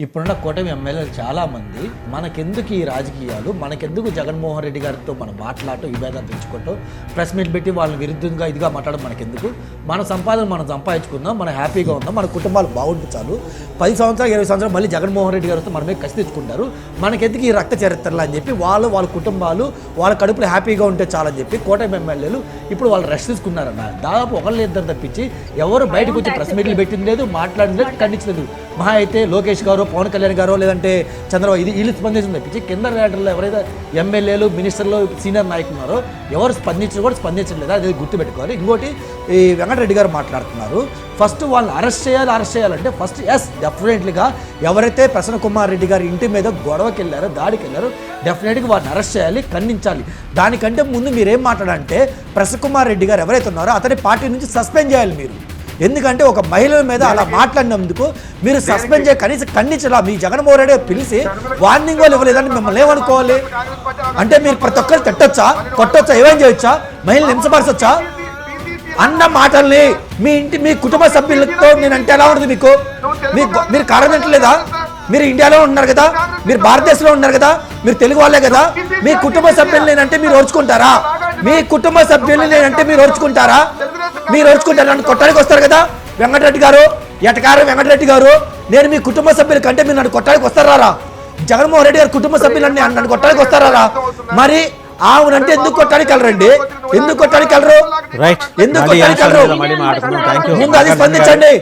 ఇప్పుడున్న కూటమి ఎమ్మెల్యేలు చాలామంది మనకెందుకు ఈ రాజకీయాలు, మనకెందుకు జగన్మోహన్ రెడ్డి గారితో మనం మాట్లాడటం, విభేదాలు తెచ్చుకోవటం, ప్రెస్ మీట్ పెట్టి వాళ్ళని విరుద్ధంగా ఇదిగా మాట్లాడడం మనకెందుకు? మన సంపాదన మనం సంపాదించుకుందాం, మనం హ్యాపీగా ఉందాం, మన కుటుంబాలు బాగుంటే చాలు. 10 సంవత్సరాలు 20 సంవత్సరాలు మళ్ళీ జగన్మోహన్ రెడ్డి గారితో మనమే కసి తెచ్చుకుంటారు. మనకెందుకు ఈ రక్త చరిత్రలు అని చెప్పి వాళ్ళ కుటుంబాలు వాళ్ళ కడుపులు హ్యాపీగా ఉంటే చాలని చెప్పి కూటమి ఎమ్మెల్యేలు ఇప్పుడు వాళ్ళు రెస్ట్ తీసుకున్నారన్న. దాదాపు ఒకళ్ళు ఇద్దరు తప్పించి ఎవరు బయటకు వచ్చి ప్రెస్ మీట్లు పెట్టింది లేదు, మాట్లాడింది లేదు, ఖండించలేదు. మహా అయితే లోకేష్ గారు, పవన్ కళ్యాణ్ గారు, లేదంటే చంద్రబాబు వీళ్ళు స్పందించింది తప్పించి కింద రేటర్లో ఎవరైతే ఎమ్మెల్యేలు, మినిస్టర్లు, సీనియర్ నాయకులు ఉన్నారో ఎవరు స్పందించలేదు. అది గుర్తుపెట్టుకోవాలి. ఇంకోటి ఈ వెంకటరెడ్డి గారు మాట్లాడుతున్నారు, ఫస్ట్ వాళ్ళని అరెస్ట్ చేయాలంటే ఫస్ట్ డెఫినెట్లీగా ఎవరైతే ప్రసన్న కుమార్ రెడ్డి గారి ఇంటి మీద గొడవకి వెళ్ళారో, దాడికి వెళ్ళారో, డెఫినెట్గా వారిని అరెస్ట్ చేయాలి, ఖండించాలి. దానికంటే ముందు మీరేం మాట్లాడాలంటే ప్రసన్న కుమార్ రెడ్డి గారు ఎవరైతే ఉన్నారో అతని పార్టీ నుంచి సస్పెండ్ చేయాలి మీరు. ఎందుకంటే ఒక మహిళల మీద అలా మాట్లాడినందుకు మీరు సస్పెండ్ చేయ కనీసం ఖండించలా. మీ జగన్మోహన్ రెడ్డి పిలిచి వార్నింగ్ వాళ్ళు ఇవ్వలేదని మిమ్మల్ని ఏమనుకోవాలి? అంటే మీరు ప్రతి ఒక్కరు తిట్టొచ్చా, కొట్టొచ్చా, ఏమేం చేయొచ్చా, మహిళలు హింసపరచొచ్చా అన్న మాటల్ని మీ కుటుంబ సభ్యులతో నేనంటే ఎలా ఉంటుంది మీకు? మీరు కారణట్లేదా? మీరు ఇండియాలో ఉన్నారు కదా, మీరు భారతదేశంలో ఉన్నారు కదా, మీరు తెలుగు వాళ్ళే కదా. మీ కుటుంబ సభ్యులు నేనంటే మీరు ఓర్చుకుంటారా? మీ కుటుంబ సభ్యులు నేనంటే మీరు ఓర్చుకుంటారా? మీరు ఓర్చుకుంటారా? నన్ను కొట్టడానికి వస్తారు కదా వెంకటరెడ్డి గారు, ఎటకారం వెంకటరెడ్డి గారు. నేను మీ కుటుంబ సభ్యుల కంటే మీరు నన్ను కొట్టడానికి వస్తారా? జగన్మోహన్ రెడ్డి గారు కుటుంబ సభ్యులన్నీ నన్ను కొట్టడానికి వస్తారా? మరి ఆవునంటే ఎందుకు కొట్టడానికి వెళ్ళరండి? ఎందుకు కొట్టడానికి వెళ్ళరు? ఎందుకు కొట్టడానికి వెళ్ళరు? ముందు అది స్పందించండి.